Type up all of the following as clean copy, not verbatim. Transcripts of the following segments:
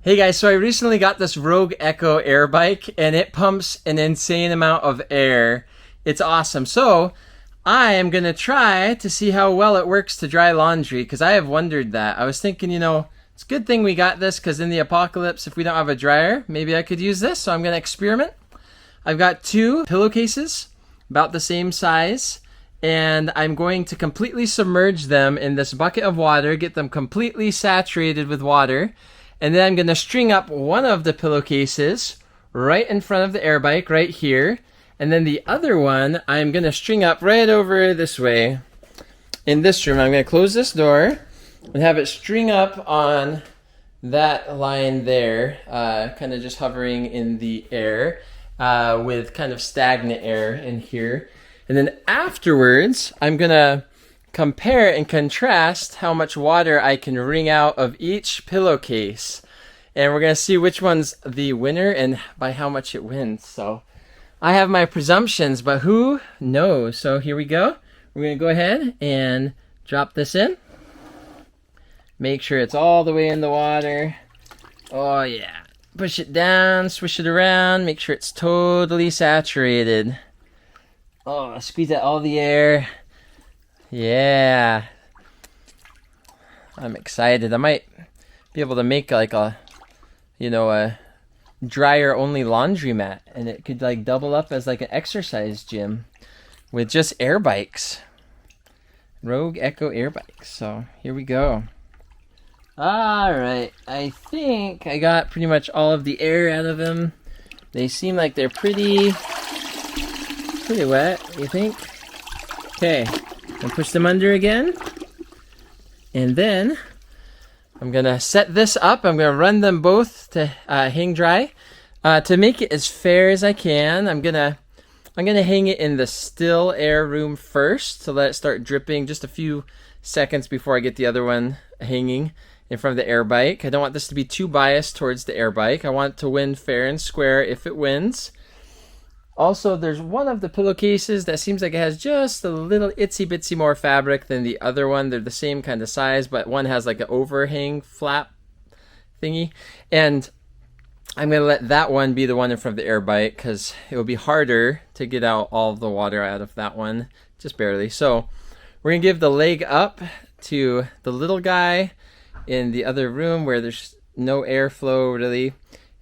Hey guys, so I recently got this Rogue Echo air bike and it pumps an insane amount of air. It's awesome. So I am going to try to see how well it works to dry laundry because I have wondered that. I was thinking, it's a good thing we got this because in the apocalypse, if we don't have a dryer, maybe I could use this. So I'm going to experiment. I've got two pillowcases about the same size, and I'm going to completely submerge them in this bucket of water, get them completely saturated with water. And then I'm going to string up one of the pillowcases right in front of the air bike right here. And then the other one I'm going to string up right over this way in this room. I'm going to close this door and have it string up on that line there, kind of just hovering in the air with kind of stagnant air in here. And then afterwards, I'm going to compare and contrast how much water I can wring out of each pillowcase. And we're going to see which one's the winner and by how much it wins. So I have my presumptions, but who knows? So here we go. We're going to go ahead and drop this in. Make sure it's all the way in the water. Oh yeah. Push it down, swish it around, make sure it's totally saturated. Oh, squeeze out all the air. Yeah, I'm excited. I might be able to make like a dryer only laundromat, and it could like double up as like an exercise gym with just air bikes. Rogue Echo air bikes. So here we go. All right, I think I got pretty much all of the air out of them. They seem like they're pretty wet, you think? Okay. And push them under again. And then I'm going to set this up. I'm going to run them both to hang dry. To make it as fair as I can, I'm going to hang it in the still air room first to let it start dripping just a few seconds before I get the other one hanging in front of the air bike. I don't want this to be too biased towards the air bike. I want it to win fair and square if it wins. Also, there's one of the pillowcases that seems like it has just a little itsy bitsy more fabric than the other one. They're the same kind of size, but one has like an overhang flap thingy. And I'm going to let that one be the one in front of the air bike because it will be harder to get out all of the water out of that one, just barely. So we're going to give the leg up to the little guy in the other room where there's no airflow really.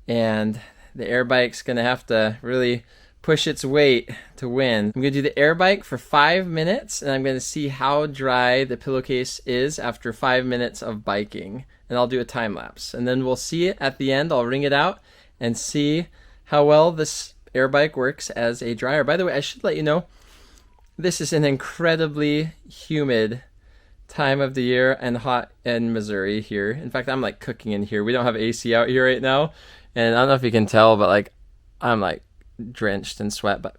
And the air bike's going to have to really push its weight to win. I'm going to do the air bike for 5 minutes, and I'm going to see how dry the pillowcase is after 5 minutes of biking. And I'll do a time lapse. And then we'll see it at the end. I'll wring it out and see how well this air bike works as a dryer. By the way, I should let you know, this is an incredibly humid time of the year and hot in Missouri here. In fact, I'm like cooking in here. We don't have AC out here right now. And I don't know if you can tell, but like I'm like drenched in sweat, but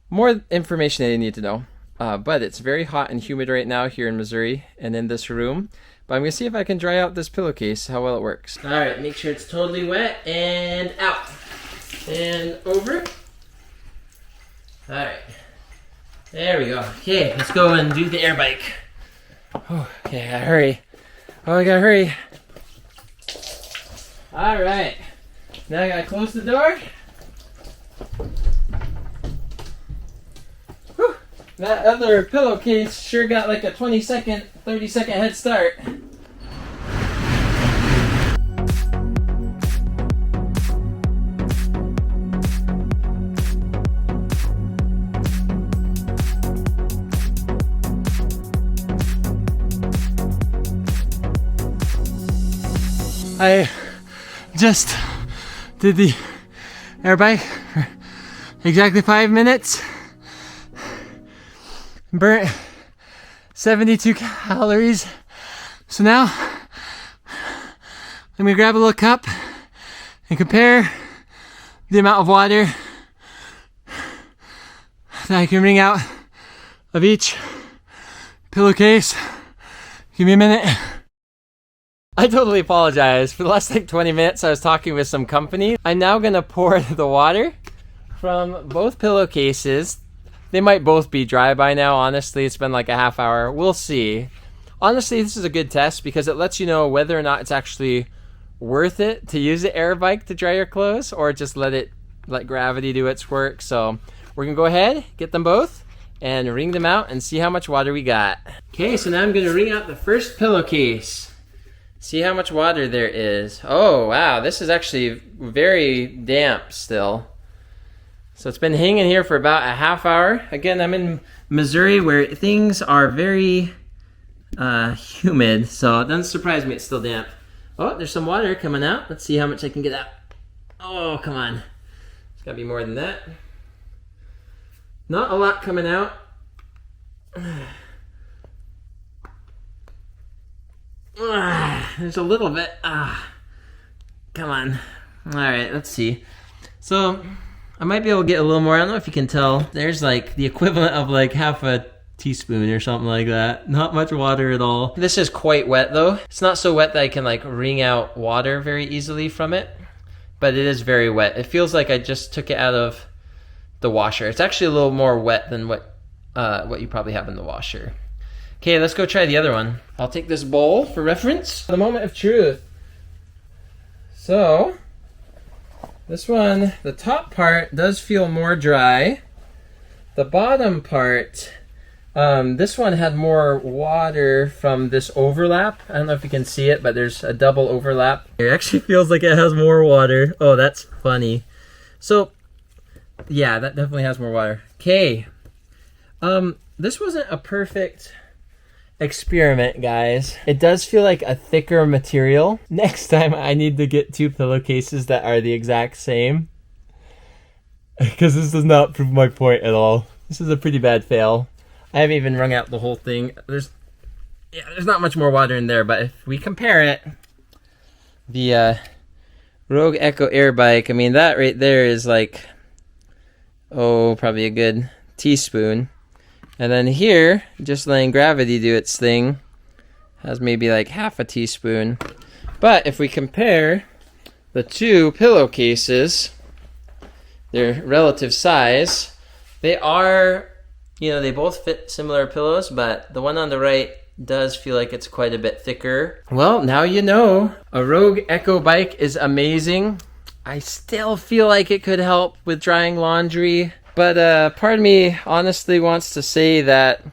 more information that you need to know. But it's very hot and humid right now here in Missouri and in this room. But I'm going to see if I can dry out this pillowcase, how well it works. All right, make sure it's totally wet and out and over. All right, there we go. Okay, let's go and do the air bike. Oh, okay, I gotta hurry. Oh, I gotta hurry. All right, now I gotta close the door. Whew. That other pillowcase sure got like a 20-second, 30-second head start. I just did the air bike for exactly 5 minutes. Burnt 72 calories. So now I'm gonna grab a little cup and compare the amount of water that I can wring out of each pillowcase. Give me a minute. I totally apologize. For the last like 20 minutes I was talking with some company. I'm now gonna pour the water from both pillowcases. They might both be dry by now, honestly. It's been like a half hour. We'll see. Honestly, this is a good test because it lets you know whether or not it's actually worth it to use the air bike to dry your clothes, or just let gravity do its work. So we're gonna go ahead, get them both, and wring them out and see how much water we got. Okay, so now I'm gonna wring out the first pillowcase. See how much water there is. Oh wow, this is actually very damp still. So it's been hanging here for about a half hour. Again, I'm in Missouri where things are very humid, so it doesn't surprise me it's still damp. Oh, there's some water coming out. Let's see how much I can get out. Oh, come on. It's gotta be more than that. Not a lot coming out. There's a little bit. Come on. All right, let's see. So I might be able to get a little more. I don't know if you can tell. There's like the equivalent of like half a teaspoon or something like that. Not much water at all. This is quite wet though. It's not so wet that I can like wring out water very easily from it, but it is very wet. It feels like I just took it out of the washer. It's actually a little more wet than what you probably have in the washer. Okay, let's go try the other one. I'll take this bowl for reference. The moment of truth. So this one, the top part does feel more dry. The bottom part, this one had more water from this overlap. I don't know if you can see it, but there's a double overlap. It actually feels like it has more water. Oh, that's funny. So, yeah, that definitely has more water. Okay. This wasn't a perfect experiment, guys. It does feel like a thicker material. Next time I need to get 2 pillowcases that are the exact same, because this does not prove my point at all. This is a pretty bad fail. I haven't even wrung out the whole thing. There's not much more water in there, but if we compare it, the Rogue Echo Air Bike, I mean, that right there is like, oh, probably a good teaspoon. And then here, just letting gravity do its thing, has maybe like half a teaspoon. But if we compare the 2 pillowcases, their relative size, they are, they both fit similar pillows, but the one on the right does feel like it's quite a bit thicker. Well, now you know. A Rogue Echo Bike is amazing. I still feel like it could help with drying laundry. But part of me honestly wants to say that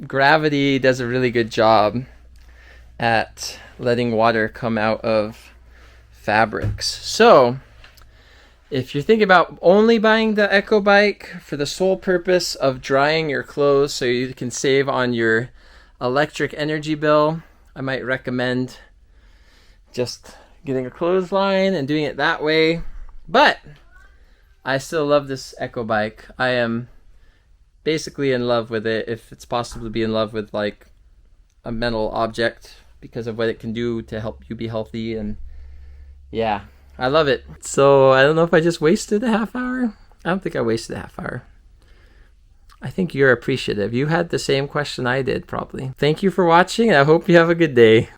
gravity does a really good job at letting water come out of fabrics. So if you're thinking about only buying the Echo Bike for the sole purpose of drying your clothes so you can save on your electric energy bill, I might recommend just getting a clothesline and doing it that way. But I still love this Echo Bike. I am basically in love with it, if it's possible to be in love with like a metal object, because of what it can do to help you be healthy. And yeah, I love it. So I don't know if I just wasted a half hour. I don't think I wasted a half hour. I think you're appreciative. You had the same question I did, probably. Thank you for watching, and I hope you have a good day.